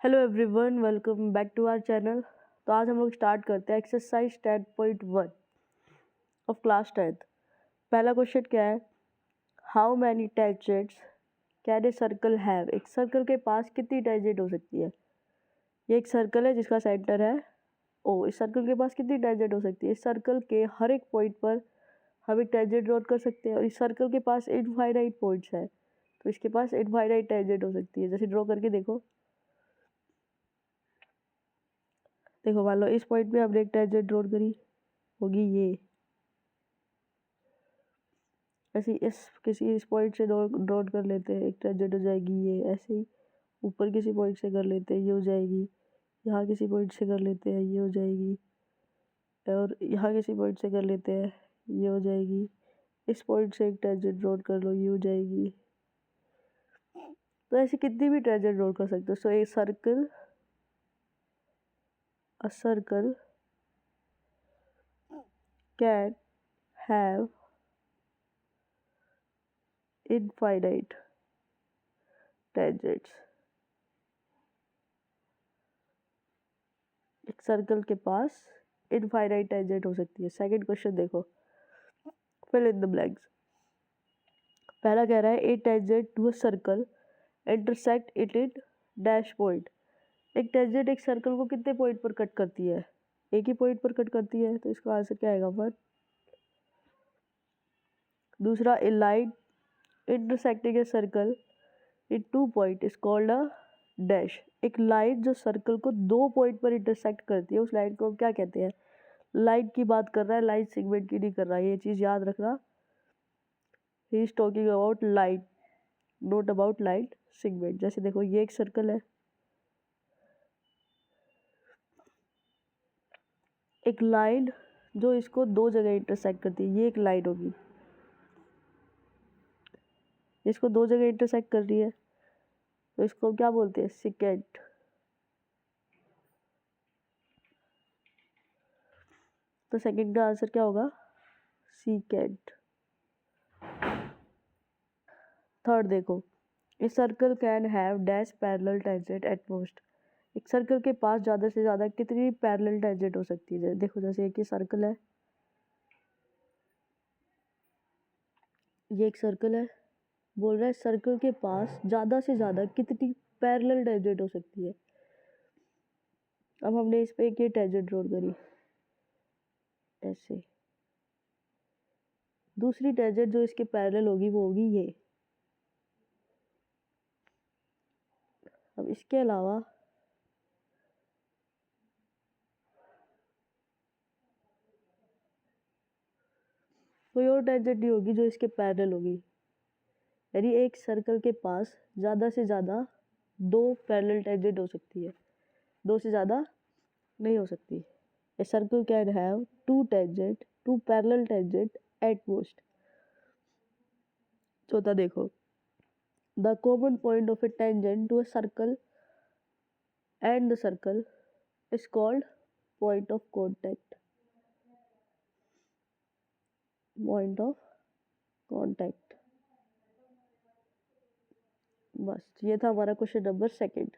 Hello everyone, welcome back to our channel. तो आज हम लोग स्टार्ट करते हैं एक्सरसाइज 10.1 ऑफ क्लास 10th। पहला क्वेश्चन क्या है? How many tangents can a circle have? एक सर्कल के पास कितनी टेंजेंट हो सकती है? ये एक सर्कल है जिसका सेंटर है ओ। इस सर्कल के पास कितनी टेंजेंट हो सकती है? इस सर्कल के हर एक पॉइंट पर हम एक टेंजेंट ड्रॉ कर सकते हैं और इस सर्कल के पास इनफाइनाइट पॉइंट्स है, तो इसके पास इनफाइनाइट टेंजेंट हो सकती है। जैसे ड्रॉ करके देखो, मान लो इस पॉइंट पे हमने एक टेंजेंट ड्रॉ करी, होगी ये। ऐसे इस किसी इस पॉइंट से ड्रॉ कर लेते हैं, एक टेंजेंट हो जाएगी ये। ऐसे ही ऊपर किसी पॉइंट से कर लेते हैं, ये हो जाएगी। यहाँ किसी पॉइंट से कर लेते हैं, ये हो जाएगी। और यहाँ किसी पॉइंट से कर लेते हैं, ये हो जाएगी। इस पॉइंट से एक टेंजेंट ड्रॉ कर लो, ये हो जाएगी। तो ऐसे कितनी भी टेंजेंट ड्रॉ कर सकते हो। So a circle can have infinite tangents। एक सर्कल के पास इनफाइनाइट टेंजेंट हो सकती है। सेकंड क्वेश्चन देखो, फिल इन द ब्लैंक्स। पहला कह रहा है a tangent to a circle intersect it in dash point. एक टेंजेंट एक सर्कल को कितने पॉइंट पर कट करती है? एक ही पॉइंट पर कट करती है, तो इसका आंसर क्या आएगा? 1। दूसरा, a line intersecting a circle in 2 point is called a dash. एक लाइन जो सर्कल को 2 पॉइंट पर इंटरसेक्ट करती है, उस लाइन को हम क्या कहते हैं? लाइन की बात कर रहा है, लाइन सेगमेंट की नहीं कर रहा है, ये चीज़ याद रखना। He is talking about line, note about line segment. जैसे देखो, ये एक सर्कल है, एक लाइन जो इसको 2 जगह इंटरसेक्ट करती है, ये एक लाइन होगी। इसको 2 जगह इंटरसेक्ट कर रही है, तो इसको हम क्या बोलते हैं? सेकेंट। तो सेकेंड का आंसर क्या होगा? सीकेंट। थर्ड देखो, ए circle can have dash parallel tangent at most. एक सर्कल के पास ज़्यादा से ज़्यादा कितनी पैरेलल टेंजेंट हो सकती है? देखो, जैसे एक ये सर्कल है, ये एक सर्कल है, बोल रहा है सर्कल के पास ज़्यादा से ज़्यादा कितनी पैरेलल टेंजेंट हो सकती है। अब हमने इस पे एक ये टेंजेंट ड्रॉ करी ऐसे, दूसरी टेंजेंट जो इसके पैरेलल होगी वो होगी ये। अब इसके अलावा कोई और टेंजेंट नहीं होगी जो इसके पैरेलल होगी। यानी एक सर्कल के पास ज़्यादा से ज़्यादा 2 पैरेलल टेंजेंट हो सकती है, 2 से ज़्यादा नहीं हो सकती। A circle can have 2 tangent, 2 parallel tangent at most. चौथा देखो, the common point of a tangent to a circle and the circle is called point of contact. Point of contact. बस ये था हमारा क्वेश्चन नंबर 2।